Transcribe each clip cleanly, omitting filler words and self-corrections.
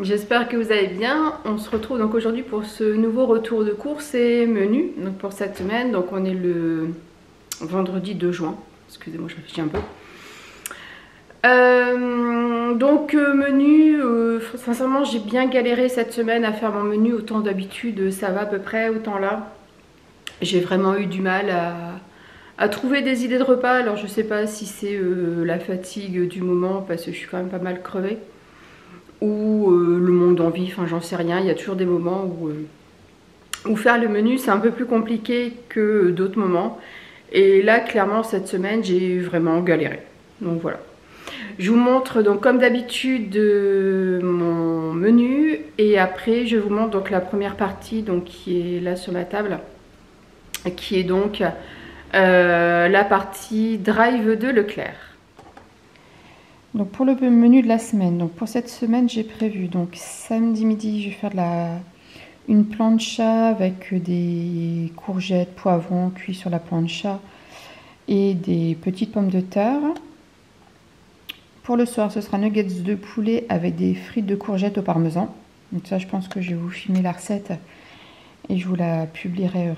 J'espère que vous allez bien. On se retrouve donc aujourd'hui pour ce nouveau retour de course et menu donc pour cette semaine. Donc on est le vendredi 2 juin. Excusez-moi, je réfléchis un peu. Menu, sincèrement j'ai bien galéré cette semaine à faire mon menu. Autant d'habitude ça va à peu près, autant là j'ai vraiment eu du mal à trouver des idées de repas. Alors je sais pas si c'est la fatigue du moment parce que je suis quand même pas mal crevée, ou le manque d'envie, enfin j'en sais rien. Il y a toujours des moments où faire le menu c'est un peu plus compliqué que d'autres moments. Et là clairement cette semaine j'ai vraiment galéré. Donc voilà. Je vous montre donc comme d'habitude mon menu et après je vous montre donc la première partie donc qui est là sur ma table, qui est donc la partie drive de Leclerc. Donc pour le menu de la semaine, donc pour cette semaine j'ai prévu donc samedi midi je vais faire une plancha avec des courgettes, poivrons cuits sur la plancha et des petites pommes de terre. Pour le soir ce sera nuggets de poulet avec des frites de courgettes au parmesan. Donc ça je pense que je vais vous filmer la recette et je vous la publierai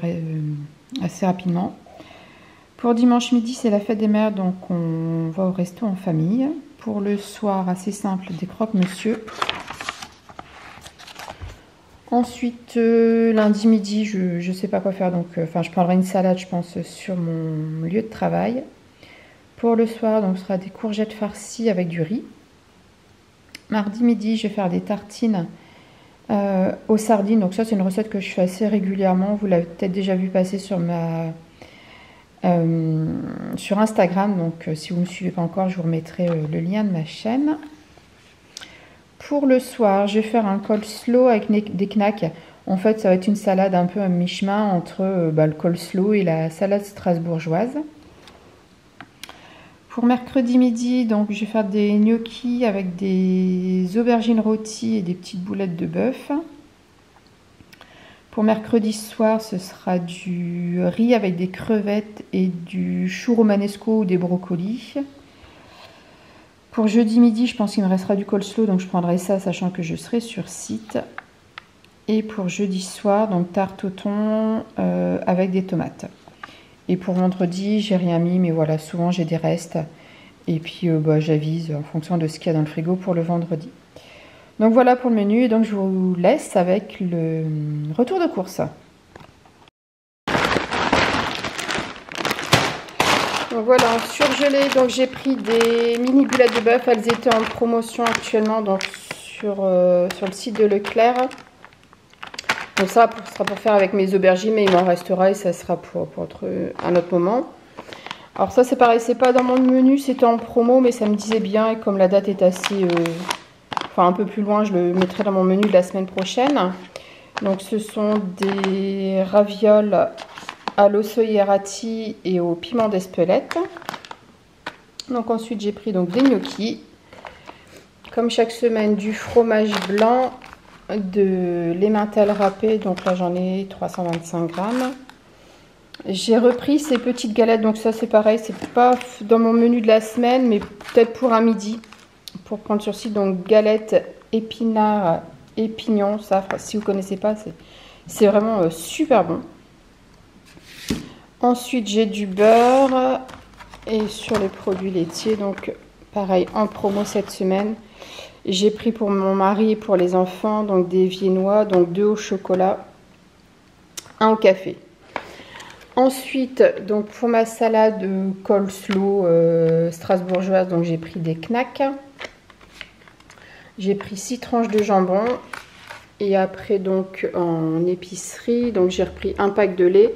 assez rapidement. Pour dimanche midi c'est la fête des mères, donc on va au resto en famille. Pour le soir, assez simple, des croque-monsieur. Ensuite, lundi midi, je ne sais pas quoi faire, donc je prendrai une salade, je pense, sur mon lieu de travail. Pour le soir, donc, ce sera des courgettes farcies avec du riz. Mardi midi, je vais faire des tartines aux sardines. Donc ça, c'est une recette que je fais assez régulièrement. Vous l'avez peut-être déjà vu passer sur sur Instagram, donc si vous ne me suivez pas encore je vous remettrai le lien de ma chaîne. Pour le soir je vais faire un coleslaw avec des knacks. En fait ça va être une salade un peu à mi-chemin entre le coleslaw et la salade strasbourgeoise. Pour mercredi midi donc je vais faire des gnocchis avec des aubergines rôties et des petites boulettes de bœuf. Pour mercredi soir, ce sera du riz avec des crevettes et du chou romanesco ou des brocolis. Pour jeudi midi, je pense qu'il me restera du coleslaw, donc je prendrai ça, sachant que je serai sur site. Et pour jeudi soir, donc tarte au thon avec des tomates. Et pour vendredi, j'ai rien mis, mais voilà, souvent j'ai des restes. Et puis j'avise en fonction de ce qu'il y a dans le frigo pour le vendredi. Donc voilà pour le menu et donc je vous laisse avec le retour de course. Donc voilà, en surgelé, donc j'ai pris des mini boulettes de bœuf, elles étaient en promotion actuellement donc sur le site de Leclerc. Donc ça sera pour faire avec mes aubergines, mais il m'en restera et ça sera pour un autre moment. Alors ça c'est pareil, c'est pas dans mon menu, c'était en promo mais ça me disait bien et comme la date est assez... un peu plus loin, je le mettrai dans mon menu de la semaine prochaine. Donc ce sont des ravioles à l'osso hierati et au piment d'Espelette. Donc ensuite j'ai pris donc des gnocchis. Comme chaque semaine, du fromage blanc, de l'emmental râpé. Donc là j'en ai 325 grammes. J'ai repris ces petites galettes. Donc ça c'est pareil, c'est pas dans mon menu de la semaine, mais peut-être pour un midi. Pour prendre sur site, donc galettes épinards et pignons, ça si vous connaissez pas c'est vraiment super bon. Ensuite j'ai du beurre et sur les produits laitiers, donc pareil en promo cette semaine, j'ai pris pour mon mari et pour les enfants donc des viennois, donc 2 au chocolat, 1 au café. Ensuite donc pour ma salade coleslaw strasbourgeoise, donc j'ai pris des knacks. J'ai pris 6 tranches de jambon et après donc en épicerie, donc j'ai repris un pack de lait.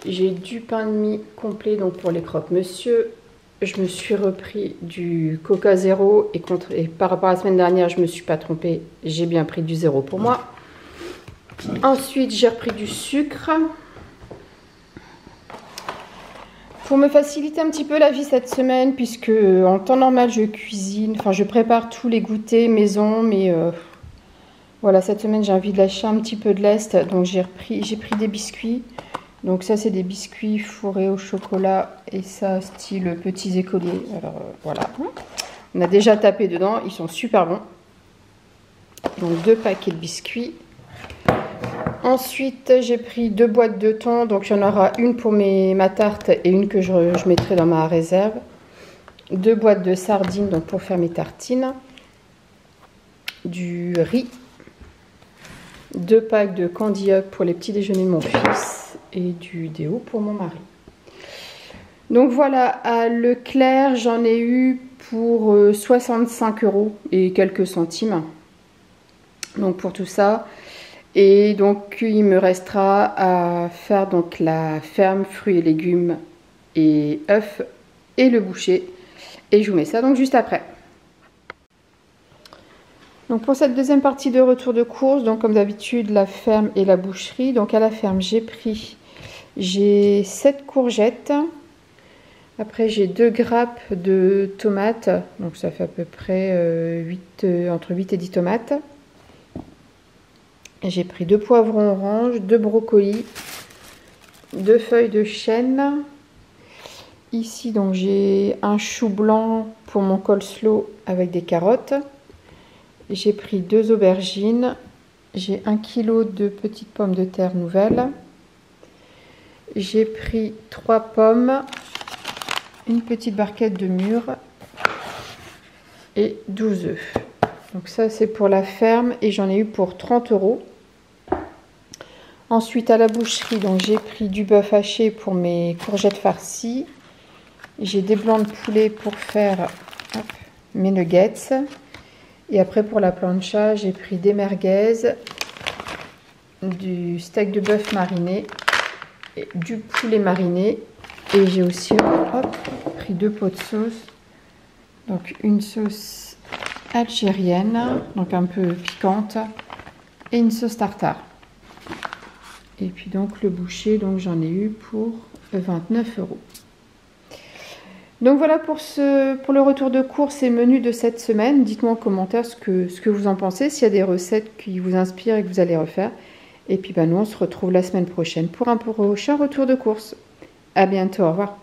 J'ai du pain de mie complet donc pour les croque-monsieur. Je me suis repris du Coca Zéro et par rapport à la semaine dernière, je ne me suis pas trompée, j'ai bien pris du zéro pour moi. Ensuite, j'ai repris du sucre. Pour me faciliter un petit peu la vie cette semaine, puisque en temps normal je cuisine, je prépare tous les goûters maison, mais voilà, cette semaine j'ai envie de lâcher un petit peu de lest, donc j'ai pris des biscuits. Donc ça c'est des biscuits fourrés au chocolat et ça style petits écoliers. Alors voilà, on a déjà tapé dedans, ils sont super bons. donc 2 paquets de biscuits. Ensuite, j'ai pris 2 boîtes de thon, donc il y en aura une pour ma tarte et une que je mettrai dans ma réserve. 2 boîtes de sardines, donc pour faire mes tartines. Du riz. 2 packs de candy Hug pour les petits déjeuners de mon fils et du déo pour mon mari. Donc voilà, à Leclerc, j'en ai eu pour 65 € et quelques centimes. Donc pour tout ça. Et donc il me restera à faire donc la ferme fruits et légumes et œufs et le boucher. Et je vous mets ça donc juste après. Donc pour cette deuxième partie de retour de course, donc comme d'habitude la ferme et la boucherie. Donc à la ferme j'ai 7 courgettes. Après j'ai 2 grappes de tomates. Donc ça fait à peu près entre 8 et 10 tomates. J'ai pris 2 poivrons oranges, 2 brocolis, 2 feuilles de chêne. Ici, donc j'ai un chou blanc pour mon coleslaw avec des carottes. J'ai pris 2 aubergines. J'ai 1 kg de petites pommes de terre nouvelles. J'ai pris 3 pommes, une petite barquette de mûres et 12 œufs. Donc ça, c'est pour la ferme et j'en ai eu pour 30 €. Ensuite, à la boucherie, donc j'ai pris du bœuf haché pour mes courgettes farcies. J'ai des blancs de poulet pour faire mes nuggets. Et après, pour la plancha, j'ai pris des merguez, du steak de bœuf mariné, et du poulet mariné. Et j'ai aussi pris 2 pots de sauce. Donc une sauce algérienne, donc un peu piquante, et une sauce tartare. Et puis donc le boucher, donc j'en ai eu pour 29 €. Donc voilà pour le retour de course et menu de cette semaine. Dites-moi en commentaire ce que vous en pensez, s'il y a des recettes qui vous inspirent et que vous allez refaire. Et puis nous on se retrouve la semaine prochaine pour un prochain retour de course. À bientôt, au revoir.